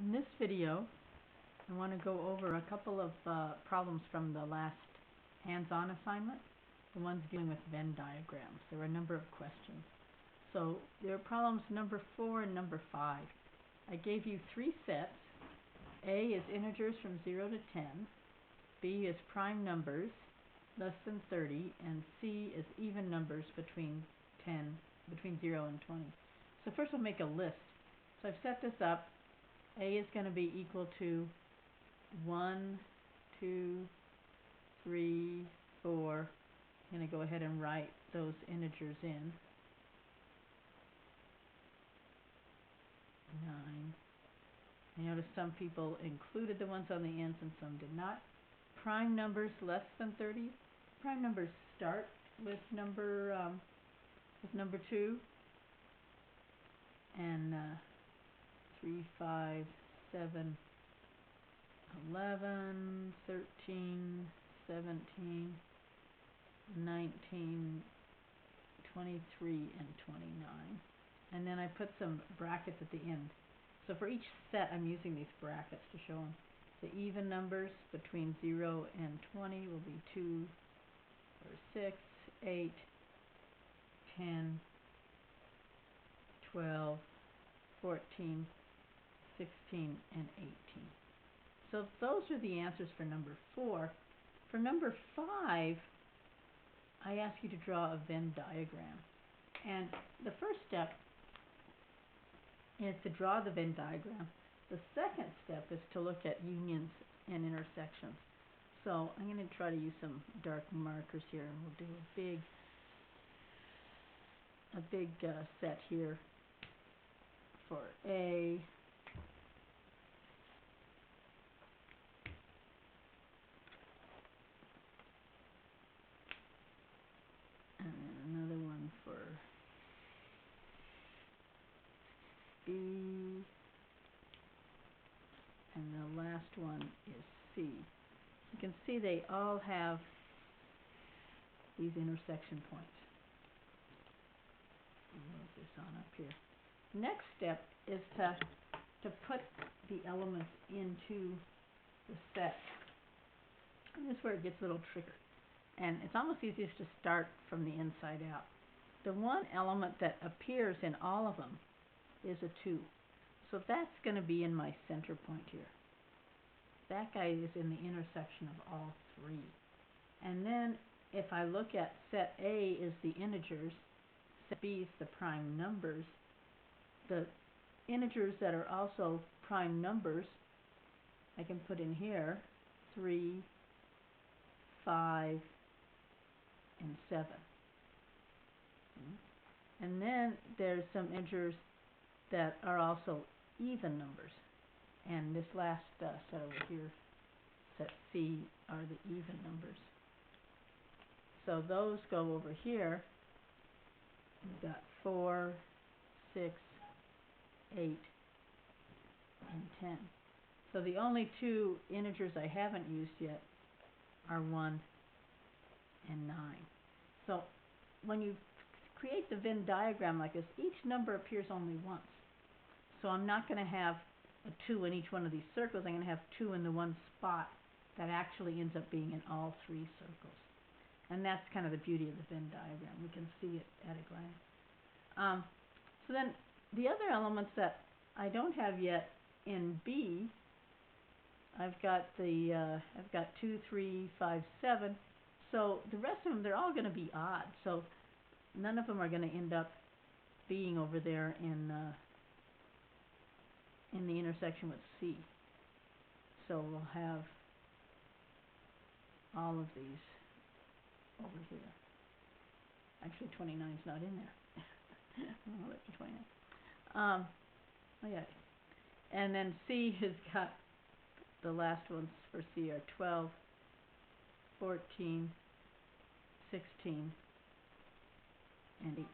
In this video, I want to go over a couple of problems from the last hands-on assignment, the ones dealing with Venn diagrams. There were a number of questions. So there are problems number 4 and number 5. I gave you 3 sets. A is integers from 0 to 10, B is prime numbers less than 30, and C is even numbers between 0 and 20. So first we'll make a list. So I've set this up. A is going to be equal to 1, 2, 3, 4. I'm going to go ahead and write those integers in. 9. I noticed some people included the ones on the ends and some did not. Prime numbers less than 30. Prime numbers start with number 2, and 3, 5, 7, 11, 13, 17, 19, 23, and 29. And then I put some brackets at the end. So for each set, I'm using these brackets to show them. The even numbers between 0 and 20 will be 2, or 6, 8, 10, 12, 14, 16, and 18. So those are the answers for number 4. For number 5, I ask you to draw a Venn diagram. And the first step is to draw the Venn diagram. The second step is to look at unions and intersections. So I'm going to try to use some dark markers here, and we'll do a big set here for A. And then another one for B. And the last one is C. You can see they all have these intersection points. Move this on up here. Next step is to put the elements into the set. And this is where it gets a little tricky. And it's almost easiest to start from the inside out. The one element that appears in all of them is a 2. So that's going to be in my center point here. That guy is in the intersection of all 3. And then if I look at set A is the integers, set B is the prime numbers, the integers that are also prime numbers, I can put in here 3, 5, and 7. And then there's some integers that are also even numbers. And this last set over here, set C, are the even numbers. So those go over here. We've got 4, 6, 8, and 10. So the only 2 integers I haven't used yet are 1 and 9. So when you create the Venn diagram like this, each number appears only once. So I'm not going to have a 2 in each one of these circles. I'm going to have 2 in the one spot that actually ends up being in all 3 circles. And that's kind of the beauty of the Venn diagram. We can see it at a glance. So then the other elements that I don't have yet in B, I've got 2, 3, 5, 7. So the rest of them, they're all going to be odd. So none of them are going to end up being over there in the intersection with C. So we'll have all of these over here. Actually, 29 is not in there. I'll let you 29. Oh yeah. And then C has got, the last ones for C are 12, 14, 16, and 18.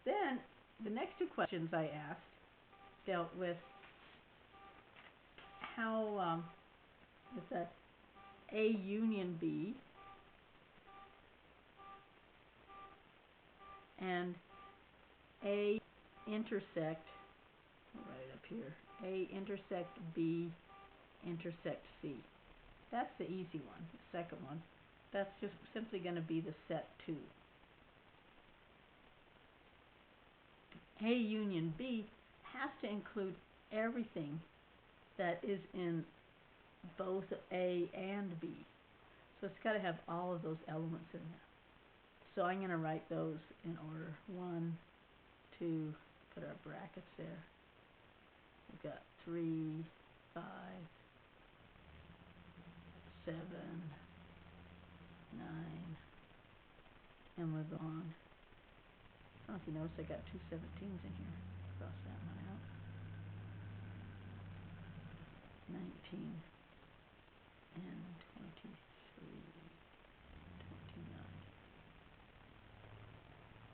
Then the next 2 questions I asked dealt with how is that A union B and A intersect I'll write it up here. A intersect B intersect C. That's the easy one, the second one. That's just simply going to be the set 2. A union B has to include everything that is in both A and B. So it's got to have all of those elements in there. So I'm going to write those in order. 1, 2, put our brackets there. We've got 3, 5, 7, 9, and we're gone. I don't know if you notice I got 2 17s in here. Cross that one out. 19 and 23, 29.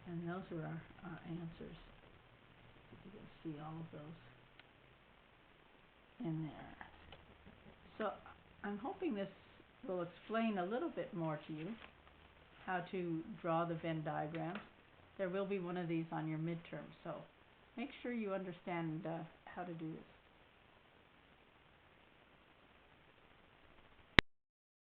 And those are our answers. You can see all of those in there. So I'm hoping this will explain a little bit more to you how to draw the Venn diagrams. There will be one of these on your midterm, so make sure you understand how to do this.